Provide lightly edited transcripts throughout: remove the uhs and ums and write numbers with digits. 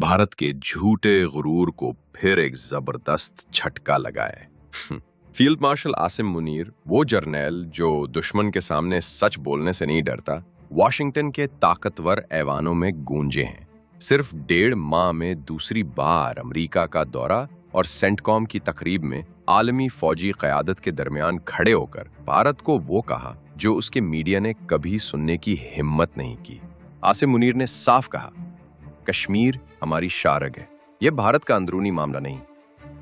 भारत के झूठे गुरूर को फिर एक जबरदस्त झटका लगा है। फील्ड मार्शल आसिम मुनीर, वो जर्नैल जो दुश्मन के सामने सच बोलने से नहीं डरता, वाशिंगटन के ताकतवर ऐवानों में गूंजे हैं। सिर्फ 1.5 माह में दूसरी बार अमेरिका का दौरा और सेंटकॉम की तकरीब में आलमी फौजी क़यादत के दरमियान खड़े होकर भारत को वो कहा जो उसके मीडिया ने कभी सुनने की हिम्मत नहीं की। आसिम मुनीर ने साफ कहा, कश्मीर हमारी शारग है। यह भारत का अंदरूनी मामला नहीं,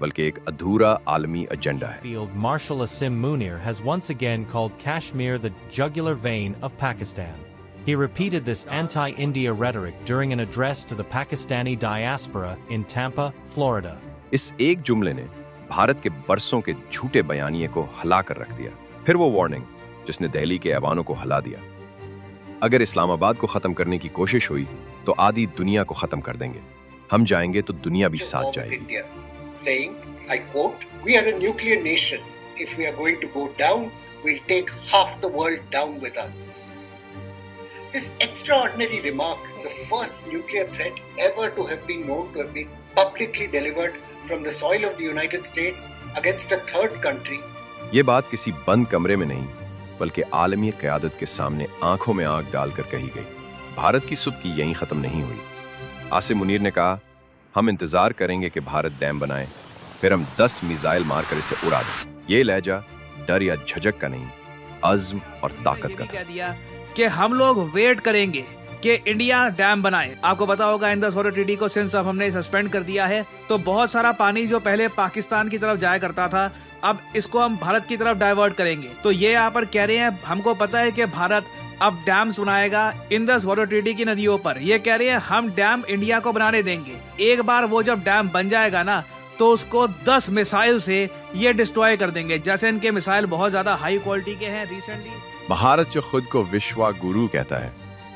बल्कि एक अधूरा आलमी एजेंडा है। Field Marshal Asim Munir has once again called Kashmir the jugular vein of Pakistan. He repeated this anti-India rhetoric during an address to the Pakistani diaspora in Tampa, Florida. इस एक जुमले ने भारत के बरसों के झूठे बयानिए को हिला कर रख दिया। फिर वो वार्निंग जिसने दिल्ली के ऐवानों को हिला दिया। अगर इस्लामाबाद को खत्म करने की कोशिश हुई तो आधी दुनिया को खत्म कर देंगे। हम जाएंगे तो दुनिया भी साथ जाएगी। Saying, I quote, "We are a nuclear nation. If we are going to go down, we'll take half the world down with us." This extraordinary remark, the first nuclear threat ever to have been known to have been publicly delivered from the soil of the United States against a third country. ये बात किसी बंद कमरे में नहीं, बल्कि आलमी क़यादत के सामने आंखों में आंख डालकर कही गई। भारत की सुबह यहीं खत्म नहीं हुई। आसिम मुनीर ने कहा, हम इंतजार करेंगे कि भारत डैम बनाए, फिर हम 10 मिसाइल मारकर इसे उड़ा दें। ये लहजा डर या झिझक का नहीं, अज़्म और ताकत का था। दिया कि हम लोग वेट करेंगे कि इंडिया डैम बनाए। आपको पता होगा इंडस वाटर ट्रीटी को सिंस अब हमने सस्पेंड कर दिया है, तो बहुत सारा पानी जो पहले पाकिस्तान की तरफ जाया करता था, अब इसको हम भारत की तरफ डाइवर्ट करेंगे। तो ये यहाँ पर कह रहे हैं, हमको पता है कि भारत अब डैम्स बनाएगा इंडस वाटर ट्रीटी की नदियों पर। ये कह रहे हैं हम डैम इंडिया को बनाने देंगे। एक बार वो जब डैम बन जाएगा ना, तो उसको 10 मिसाइल से ये डिस्ट्रॉय कर देंगे। जैसे इनके मिसाइल बहुत ज्यादा हाई क्वालिटी के हैं। रिसेंटली भारत जो खुद को विश्व गुरु कहता है,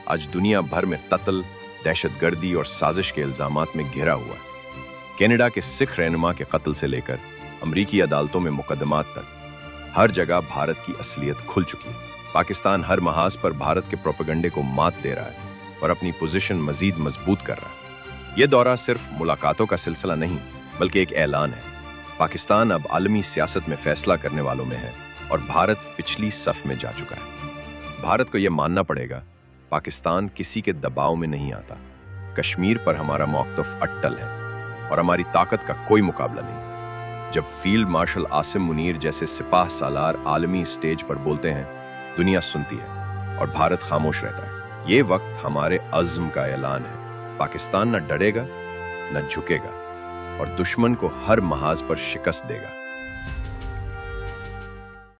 आज दुनिया भर में कत्ल, दहशतगर्दी और साजिश के इल्जामात में घिरा हुआ है। कनाडा के सिख रहनुमा के कत्ल से लेकर अमरीकी अदालतों में मुकदमात तक, हर जगह भारत की असलियत खुल चुकी है। पाकिस्तान हर महाज पर भारत के प्रोपेगेंडे को मात दे रहा है और अपनी पोजीशन मजीद मजबूत कर रहा है। यह दौरा सिर्फ मुलाकातों का सिलसिला नहीं, बल्कि एक ऐलान है। पाकिस्तान अब आलमी सियासत में फैसला करने वालों में है और भारत पिछली सफ में जा चुका है। भारत को यह मानना पड़ेगा, पाकिस्तान किसी के दबाव में नहीं आता। कश्मीर पर हमारा मौक़िफ़ अट्टल है और हमारी ताकत का कोई मुकाबला नहीं। जब फील्ड मार्शल आसिम मुनीर जैसे सिपाह सालार आलमी स्टेज पर बोलते हैं, दुनिया सुनती है और भारत खामोश रहता है। ये वक्त हमारे अज़्म का ऐलान है। पाकिस्तान न डरेगा, न झुकेगा और दुश्मन को हर महाज पर शिकस्त देगा।